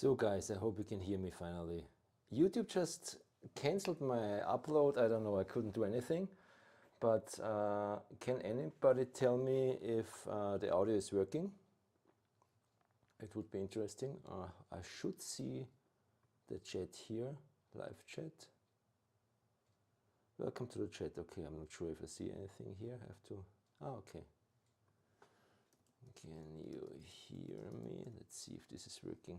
So guys, I hope you can hear me finally. YouTube just cancelled my upload. I don't know, I couldn't do anything. But can anybody tell me if the audio is working? It would be interesting. I should see the chat here, live chat. Welcome to the chat. Okay, I'm not sure if I see anything here. I have to, okay. Can you hear me? Let's see if this is working.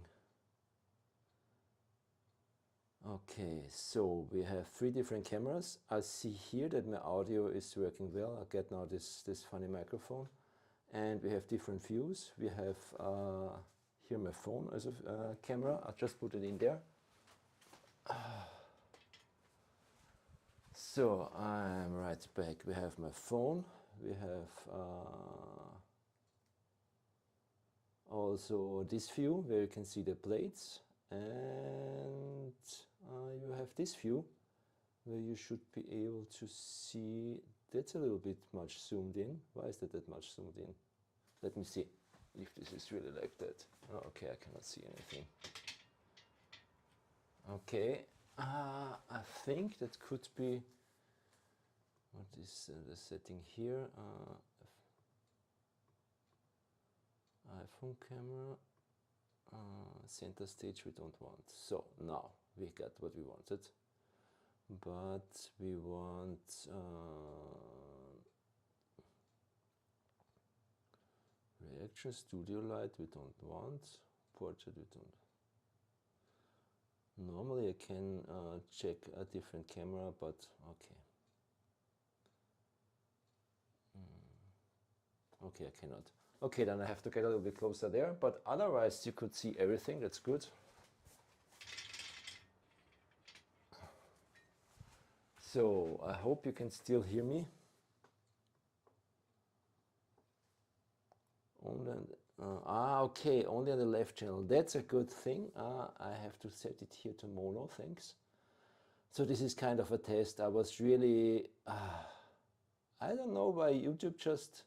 Okay, so we have 3 different cameras. I see here that my audio is working well. I get now this funny microphone. And we have different views. We have here my phone as a camera. I just put it in there. So I'm right back. We have my phone. We have also this view where you can see the plates. And you have this view where you should be able to see. That's a little bit much zoomed in. Why is that much zoomed in? Let me see if this is really like that. Oh, okay, I cannot see anything. Okay, I think that could be, what is the setting here? iPhone camera. Center stage we don't want. So now we got what we wanted, but we want reaction, studio light we don't want, portrait we don't. Normally I can check a different camera, but okay. Okay, I cannot. Okay, then I have to get a little bit closer there, but otherwise you could see everything. That's good. So I hope you can still hear me. Only on okay, only on the left channel. That's a good thing. I have to set it here to mono, thanks. So this is kind of a test. I was really, I don't know why YouTube just,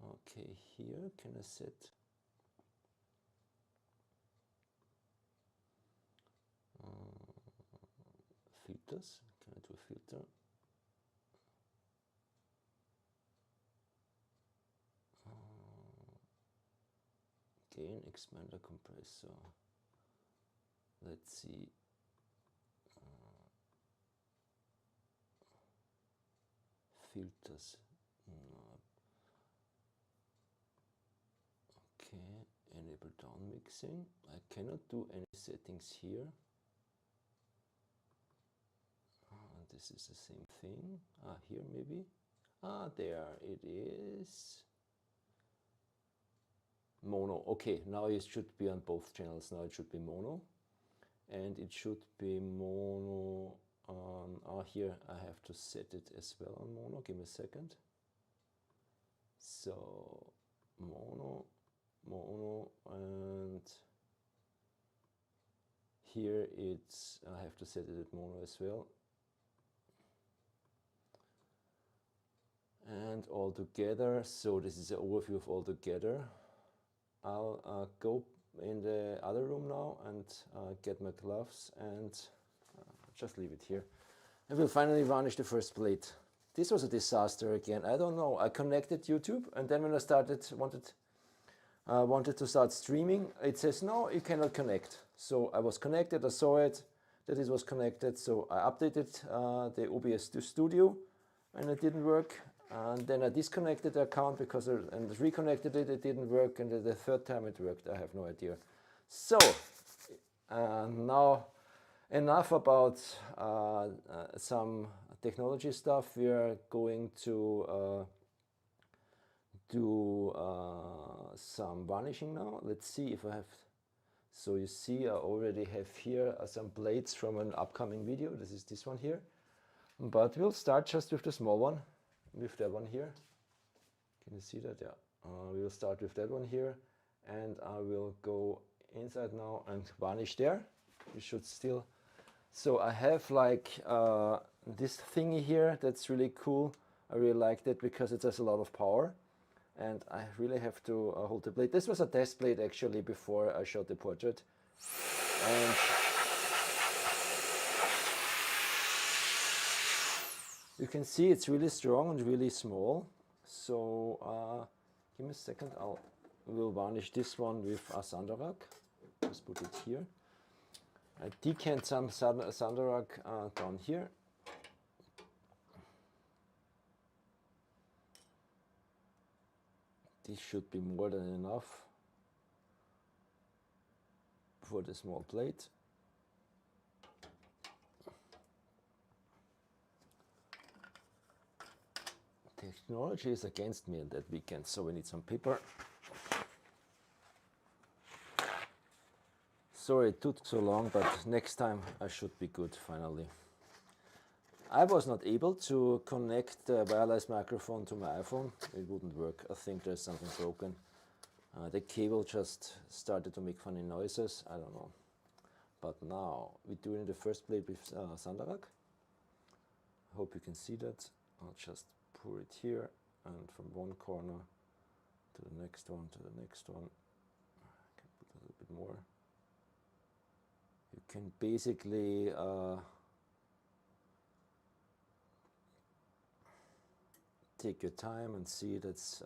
okay, here, can I set filters? Can I do a filter? Gain, expander, compressor. Let's see. Filters. No. Okay, enable down mixing. I cannot do any settings here. This is the same thing. Here maybe. There it is. Mono. Okay, now it should be on both channels. Now it should be mono. And it should be mono on, here I have to set it as well on mono. Give me a second. So, mono, and here it's, I have to set it at mono as well. And all together, so this is an overview of all together. I'll go in the other room now and get my gloves and just leave it here. And we'll finally varnish the first plate. This was a disaster again. I don't know. I connected YouTube, and then when I wanted to start streaming, it says no, you cannot connect. So I was connected. I saw it that it was connected. So I updated the OBS Studio, and it didn't work. And then I disconnected the account because and reconnected it. It didn't work, and the third time it worked. I have no idea. So now enough about some technology stuff. We are going to do some varnishing now. Let's see if I have. So you see, I already have here some plates from an upcoming video. This is this one here, but we'll start just with the small one. With that one here. Can you see that? Yeah. We will start with that one here, and I will go inside now and varnish there. You should still. So I have like this thingy here. That's really cool. I really like that because it has a lot of power, and I really have to hold the plate. This was a test plate actually before I shot the portrait, And you can see it's really strong and really small. So give me a second, we'll varnish this one with a Sandarak. Just put it here. I decant some Sandarak down here. This should be more than enough for the small plate. Technology is against me in that weekend, so we need some paper. Sorry it took so long, but next time I should be good finally. I was not able to connect the wireless microphone to my iPhone. It wouldn't work. I think there's something broken. The cable just started to make funny noises. I don't know. But now we do it in the first plate with Sandarak. Hope you can see that. I'll just pour it here and from one corner to the next one to the next one. I can put a little bit more. You can basically take your time and see that's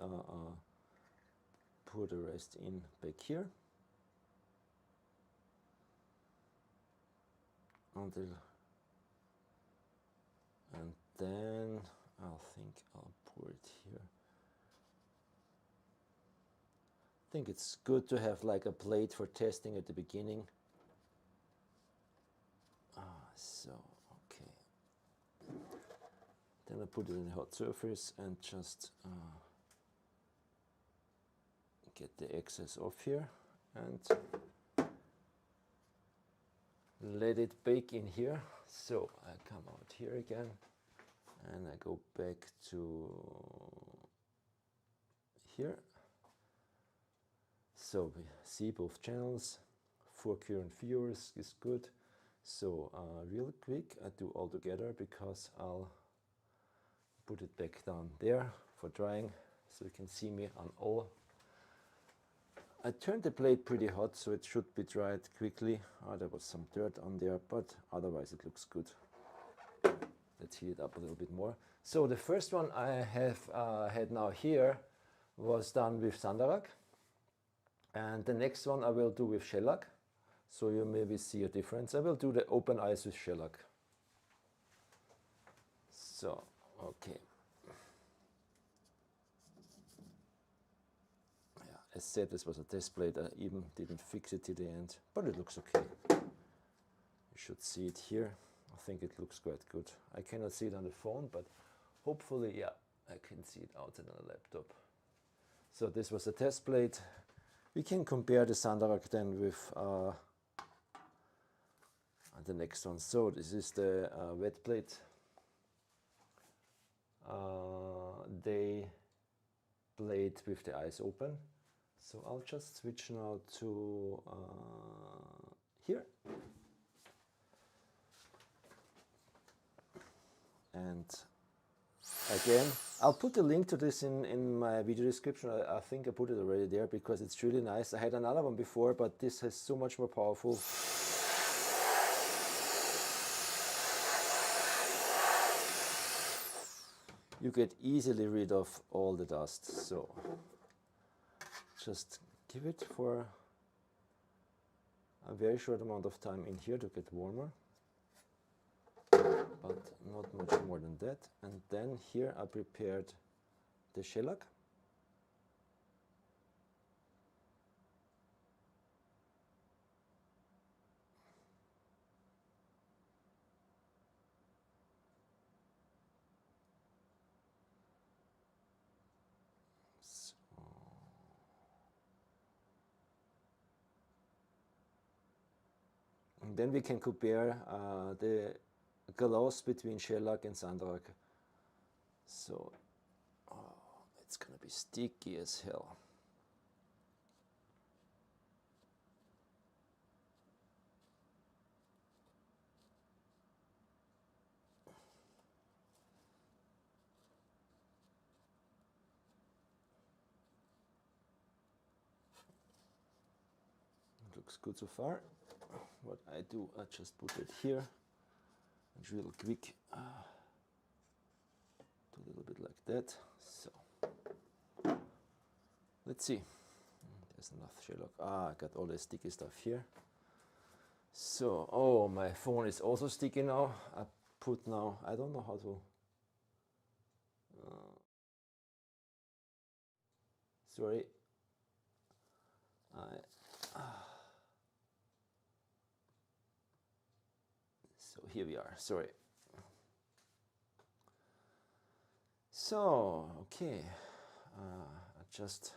pour the rest in back here until, and then I'll pour it here. I think it's good to have like a plate for testing at the beginning. So okay, then I put it in a hot surface and just get the excess off here and let it bake in here. So I come out here again and I go back to here. So we see both channels. 4 current viewers is good. So real quick I do all together because I'll put it back down there for drying so you can see me on all. I turned the plate pretty hot so it should be dried quickly. There was some dirt on there, but otherwise it looks good. Let's heat it up a little bit more. So the first one I have had now here was done with Sandarak, and the next one I will do with Shellac. So you maybe see a difference. I will do the open eyes with Shellac. So, okay. Yeah, as said, this was a test plate. I even didn't fix it to the end, but it looks okay. You should see it here. I think it looks quite good. I cannot see it on the phone, but hopefully, yeah, I can see it outside on the laptop. So this was a test plate. We can compare the Sandarak then with the next one. So this is the wet plate. They plate with the eyes open. So I'll just switch now to here. And again, I'll put a link to this in my video description. I think I put it already there because it's really nice. I had another one before, but this is so much more powerful. You get easily rid of all the dust. So just give it for a very short amount of time in here to get warmer, but not much more than that. And then here I prepared the shellac. And then we can compare the gloss between shellac and Sandarak. So it's gonna be sticky as hell. Looks good so far. what I do, I just put it here and real quick do a little bit like that. So let's see. There's enough shellac. I got all the sticky stuff here. So, oh, my phone is also sticky now. I put now, I don't know how to. Sorry. So here we are. Sorry. So, okay. I just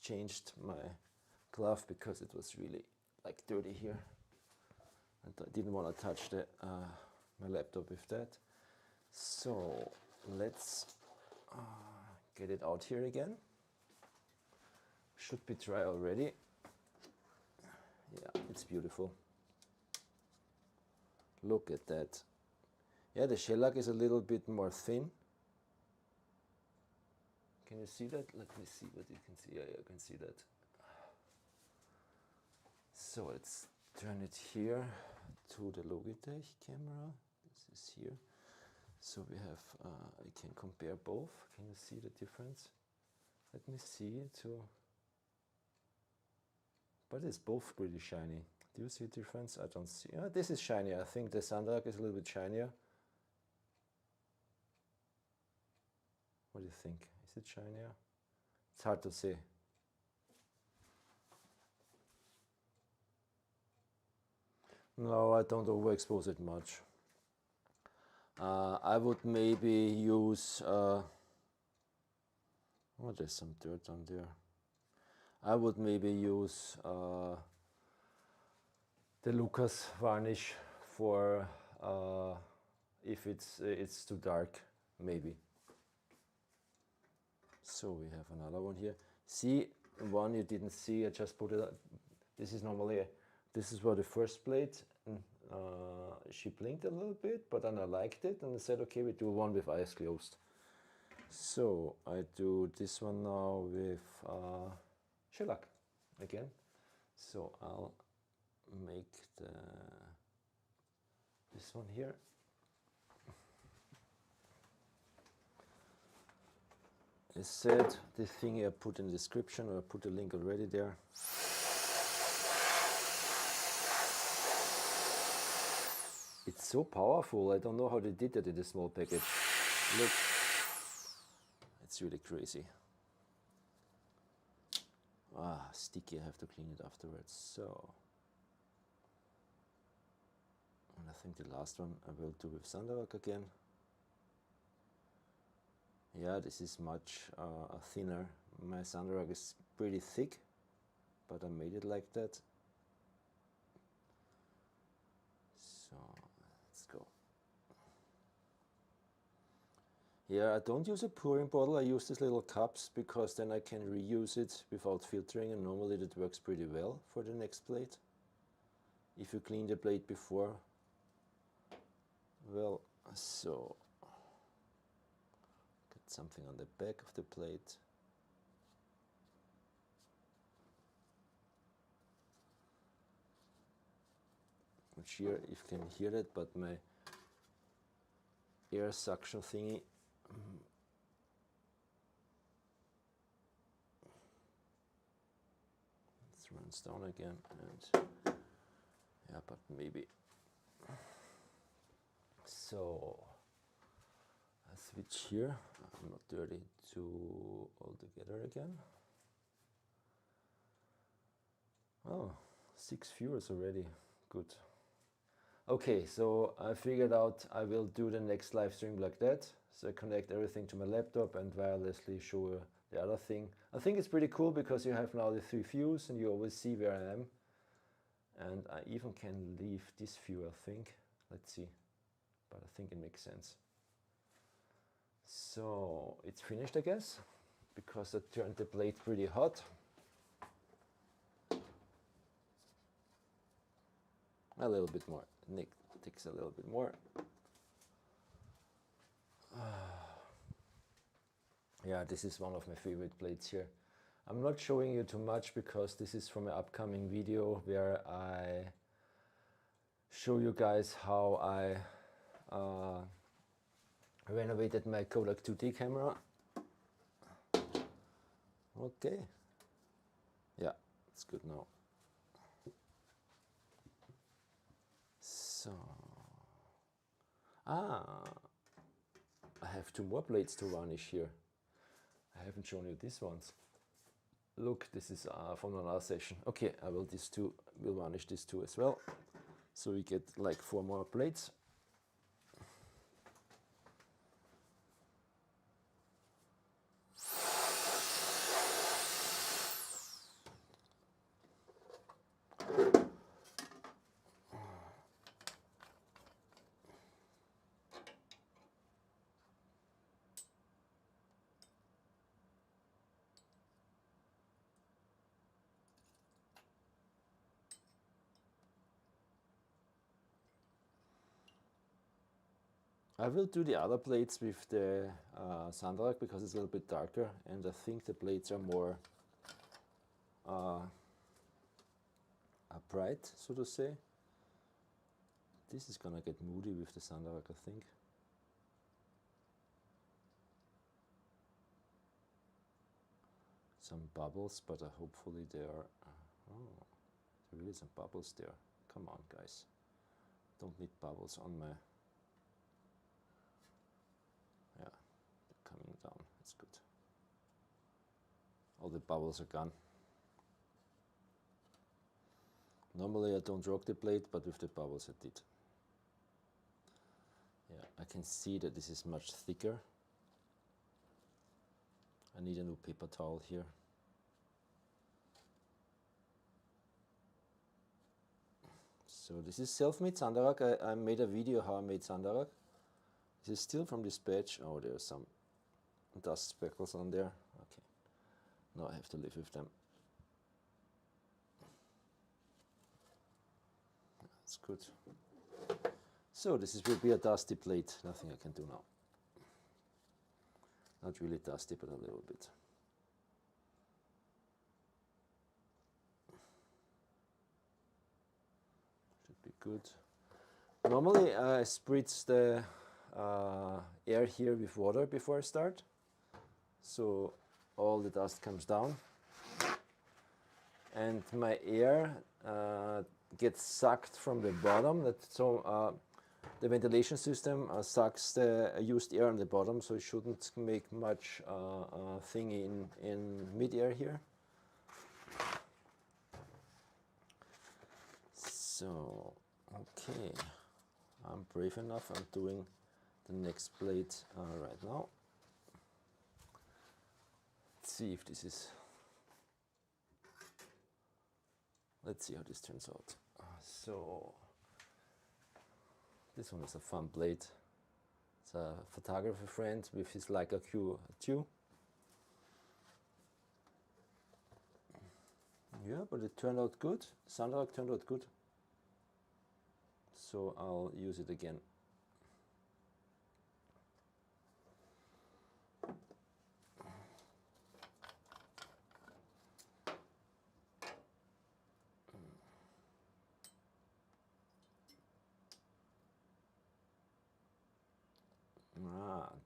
changed my glove because it was really like dirty here. And I didn't want to touch the my laptop with that. So let's get it out here again. Should be dry already. Yeah, it's beautiful. Look at that. Yeah, the shellac is a little bit more thin. Can you see that? Let me see what you can see. Yeah, you can see that. So let's turn it here to the Logitech camera. This is here. So we have, I can compare both. Can you see the difference? Let me see it too. But it's both pretty shiny. Do you see a difference? I don't see. This is shinier. I think the Sundark is a little bit shinier. What do you think? Is it shinier? It's hard to say. No, I don't overexpose it much. I would maybe use, oh, there's some dirt on there. I would maybe use the Lucas varnish for if it's too dark, maybe. So we have another one here. See, one you didn't see, I just put it, this is normally, this is for the first plate. She blinked a little bit, but then I liked it and I said, okay, we do one with eyes closed. So I do this one now with shellac again. So I'll make this one here. As said, the thing I put in the description, or I put a link already there. It's so powerful. I don't know how they did that in a small package. Look, it's really crazy. Ah, sticky. I have to clean it afterwards. So, and I think the last one I will do with Sundark again. Yeah, this is much thinner. My Sundark is pretty thick, but I made it like that. So let's go. Yeah, I don't use a pouring bottle. I use these little cups because then I can reuse it without filtering, and normally that works pretty well for the next plate. If you clean the plate before. Well, so something on the back of the plate. Not sure if you can hear that, but my air suction thingy it runs down again, and yeah, but maybe. So I switch here. I'm not dirty to all together again. Oh, 6 viewers already. Good. Okay, so I figured out I will do the next live stream like that. So I connect everything to my laptop and wirelessly show the other thing. I think it's pretty cool because you have now the 3 views and you always see where I am. And I even can leave this view, I think. Let's see. But I think it makes sense. So it's finished, I guess, because I turned the plate pretty hot. A little bit more. Nick takes a little bit more. Yeah, this is one of my favorite plates here. I'm not showing you too much because this is from an upcoming video where I show you guys how I renovated my Kodak Tutti camera. Okay, yeah, it's good now. So, I have two more blades to varnish here. I haven't shown you these ones. Look, this is from another session. Okay, I will varnish these two as well. So we get like 4 more blades. I will do the other blades with the Shellac because it's a little bit darker, and I think the blades are more bright, so to say. This is gonna get moody with the Shellac, I think. Some bubbles, but hopefully they are. Oh, there really some bubbles there. Come on, guys! Don't need bubbles on my. Yeah, they're coming down. It's good. All the bubbles are gone. Normally I don't rock the blade, but with the bubbles I did. Yeah, I can see that this is much thicker. I need a new paper towel here. So this is self-made Shellac. I made a video how I made Shellac. This is still from this batch. Oh, there are some dust speckles on there. Okay, now I have to live with them. That's good. So this will be a dusty blade. Nothing I can do now. Not really dusty, but a little bit. Should be good. Normally I spritz the air here with water before I start, so all the dust comes down, and my air gets sucked from the bottom. The ventilation system sucks the used air on the bottom, so it shouldn't make much thing in mid-air here. So, okay, I'm brave enough. I'm doing the next blade right now. Let's see if this is. Let's see how this turns out. So this one is a fun blade. It's a photographer friend with his Leica Q2. Yeah, but it turned out good. Shellac turned out good. So I'll use it again.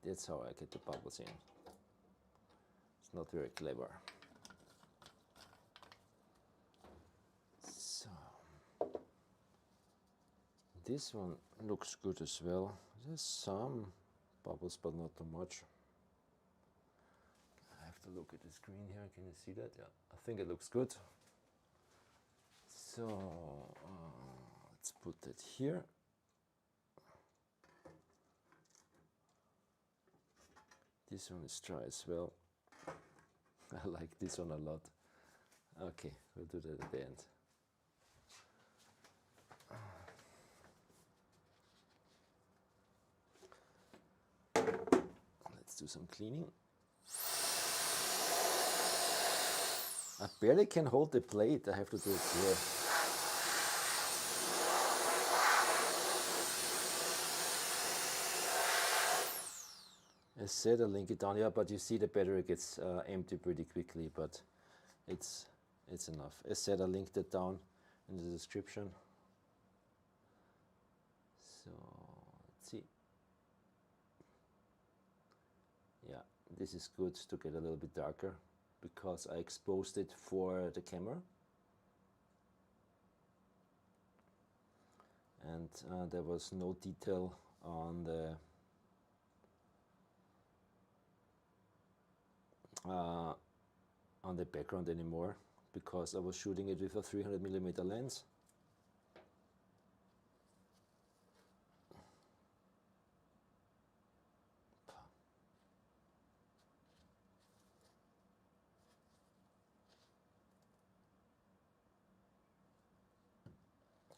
That's how I get the bubbles in. It's not very clever. So this one looks good as well. There's some bubbles, but not too much. I have to look at the screen here. Can you see that? Yeah, I think it looks good. So let's put that here. This one is dry as well. I like this one a lot. Okay, we'll do that at the end. Let's do some cleaning. I barely can hold the plate. I have to do it here. I said I'll link it down here, but you see the battery gets empty pretty quickly, but it's enough. As said, I'll link that down in the description. So let's see. Yeah, this is good to get a little bit darker because I exposed it for the camera. And there was no detail on the background anymore because I was shooting it with a 300mm lens.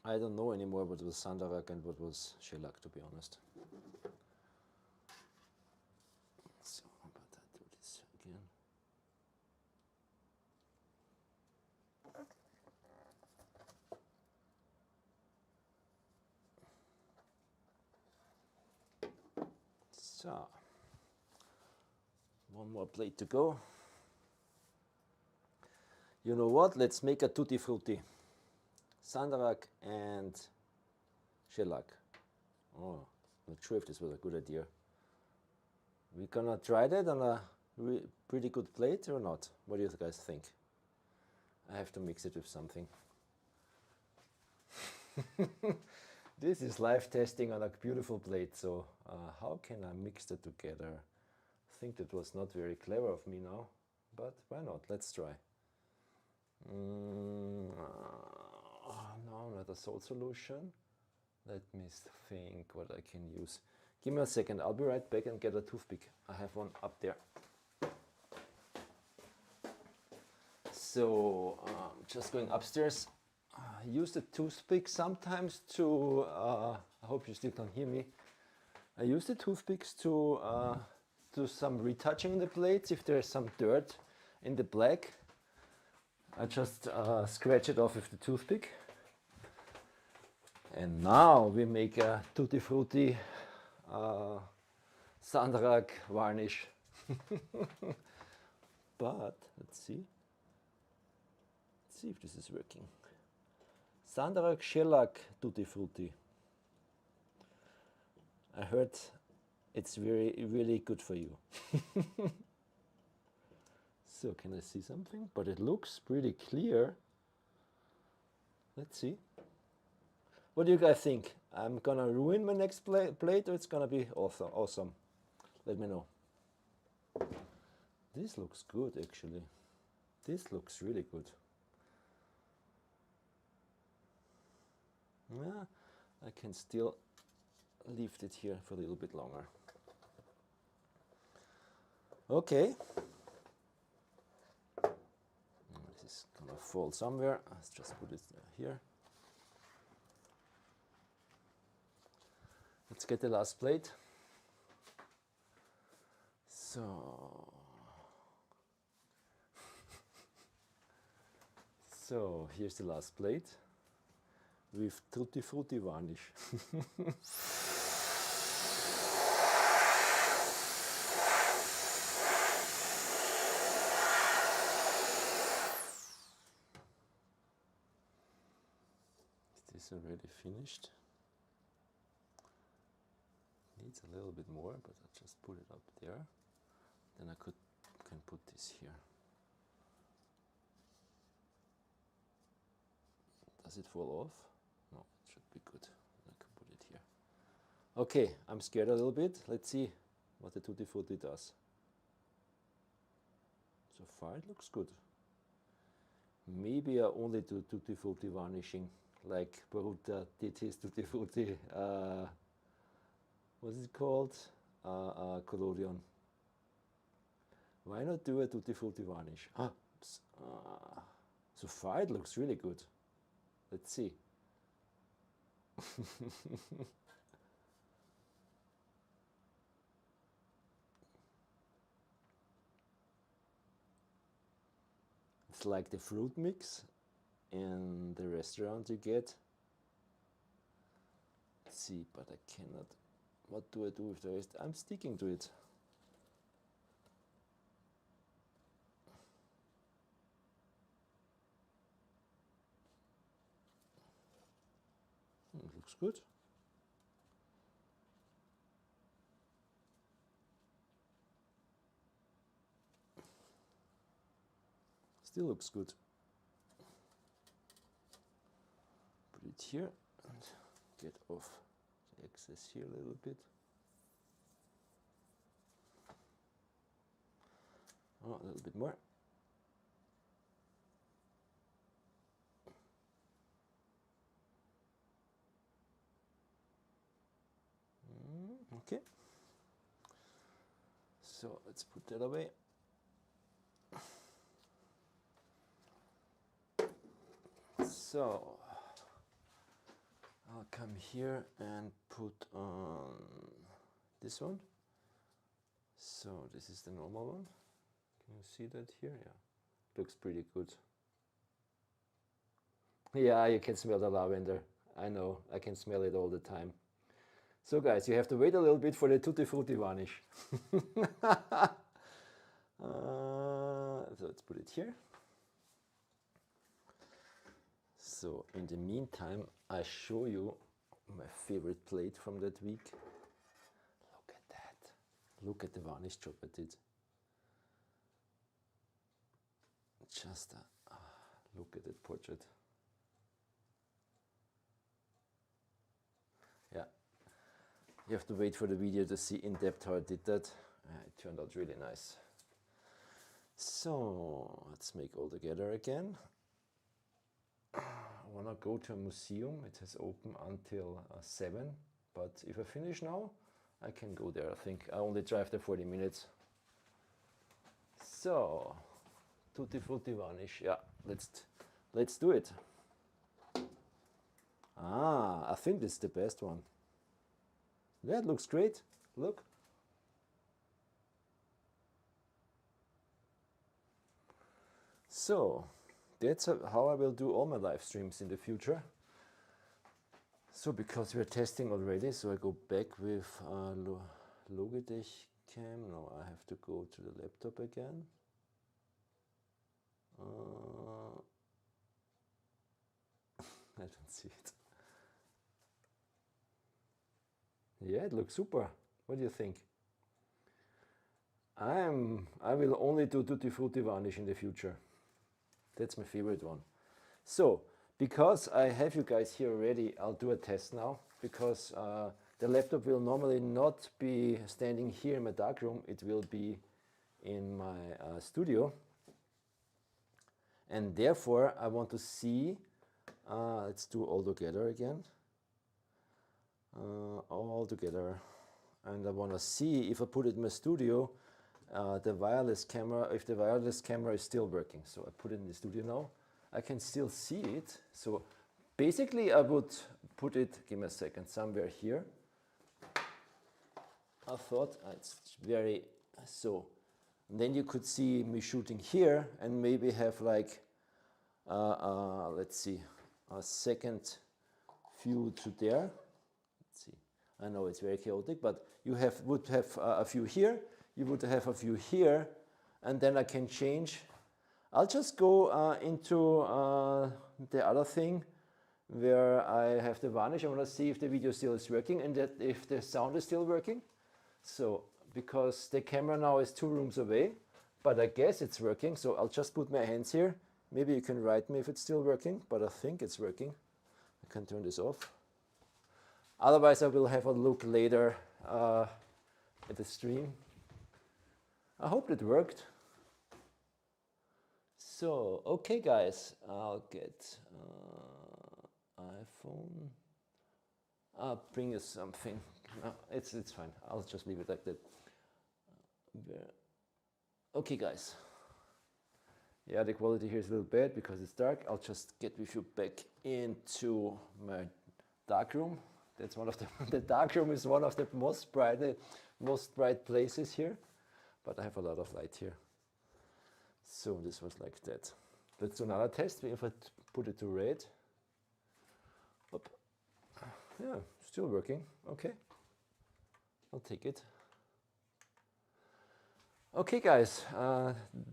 I don't know anymore what was Sandarak and what was Shellac, to be honest. So how about I do this again? So, one more plate to go. You know what? Let's make a tutti frutti. Sandarak and Shellac. Oh, not sure if this was a good idea. We're gonna try that on a pretty good plate or not? What do you guys think? I have to mix it with something. This is live testing on a beautiful plate, so how can I mix that together? I think that was not very clever of me now, but why not? Let's try. No, not a salt solution. Let me think what I can use. Give me a second, I'll be right back and get a toothpick. I have one up there. So, just going upstairs. I use the toothpick sometimes to, I hope you still can hear me. I use the toothpicks to do some retouching the plates. If there's some dirt in the black, I just scratch it off with the toothpick. And now we make a tutti frutti Sandarak varnish. But let's see if this is working. Sandarak Shellac tutti frutti. I heard it's really good for you. So can I see something? But it looks pretty clear. Let's see. What do you guys think? I'm gonna ruin my next plate or it's gonna be awesome? Let me know. This looks good actually. This looks really good. Yeah, I can still leave it here for a little bit longer. Okay. This is gonna fall somewhere. Let's just put it here. Let's get the last plate. So here's the last plate with tutti frutti varnish. Is this already finished? Needs a little bit more, but I'll just put it up there. Then I can put this here. Does it fall off? No, it should be good. I can put it here. Okay, I'm scared a little bit. Let's see what the tutti frutti does. So far it looks good. Maybe I only do tutti frutti varnishing, like Baruta did his tutti frutti. What is it called? Collodion. Why not do a tutti frutti varnish? So far it looks really good. Let's see. It's like the fruit mix in the restaurant you get. Let's see, but I cannot. What do I do with the rest? I'm sticking to it. It looks good. Still looks good. Put it here and get off the excess here a little bit. Oh, a little bit more. Okay. So let's put that away. So I'll come here and put on this one. So this is the normal one. Can you see that here? Yeah, looks pretty good. Yeah, you can smell the lavender. I know, I can smell it all the time. So guys, you have to wait a little bit for the Tutti Frutti varnish. So let's put it here. So in the meantime, I show you my favorite plate from that week. Look at that. Look at the varnish job I did. Just look at that portrait. Yeah, you have to wait for the video to see in depth how I did that. It turned out really nice. So let's make all together again. I want to go to a museum. It has open until 7, but if I finish now, I can go there. I think I only drive there 40 minutes. So Tutti Frutti varnish. Yeah, let's do it. I think this is the best one. That looks great. Look. So that's how I will do all my live streams in the future. So because we're testing already, so I go back with Logitech Cam. No, I have to go to the laptop again. I don't see it. Yeah, it looks super. What do you think? I will only do Tutti Frutti varnish in the future. That's my favorite one. So, because I have you guys here already, I'll do a test now. Because the laptop will normally not be standing here in my darkroom. It will be in my studio. And therefore, I want to see, let's do all together again. All together. And I want to see if I put it in my studio, the wireless camera, if the wireless camera is still working. So I put it in the studio now. I can still see it. So basically I would put it, give me a second, somewhere here. I thought it's very, so then you could see me shooting here and maybe have like, let's see, a second view to there. Let's see, I know it's very chaotic, but you would have a view here, you would have a view here, and then I can change. I'll just go into the other thing where I have the varnish. I want to see if the video still is working and that if the sound is still working. So, because the camera now is 2 rooms away, but I guess it's working, so I'll just put my hands here. Maybe you can write me if it's still working, but I think it's working. I can turn this off. Otherwise, I will have a look later at the stream. I hope it worked. So, okay guys, I'll get iPhone. I'll bring you something. No, it's fine. I'll just leave it like that. Okay guys. Yeah, the quality here is a little bad because it's dark. I'll just get with you back into my darkroom. That's one of the darkroom is one of the most bright places here, but I have a lot of light here. So this was like that. Let's do another test. If I put it to red. Oop. Yeah, still working. Okay. I'll take it. Okay guys,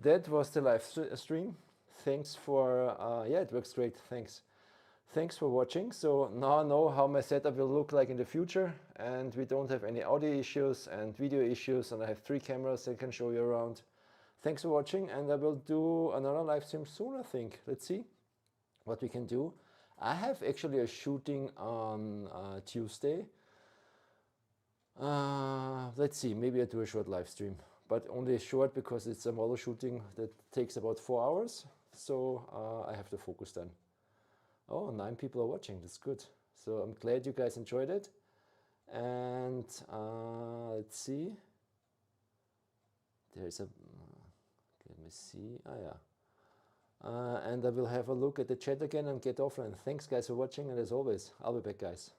that was the live stream. Thanks for, yeah, it works great, thanks. Thanks for watching. So now I know how my setup will look like in the future, and we don't have any audio issues and video issues, and I have 3 cameras I can show you around. Thanks for watching, and I will do another live stream soon, I think. Let's see what we can do. I have actually a shooting on Tuesday. Let's see, maybe I do a short live stream, but only short because it's a model shooting that takes about 4 hours. So I have to focus then. Oh, 9 people are watching, that's good. So I'm glad you guys enjoyed it. And let's see. There's a, let me see, yeah. And I will have a look at the chat again and get offline. Thanks guys for watching, and as always, I'll be back guys.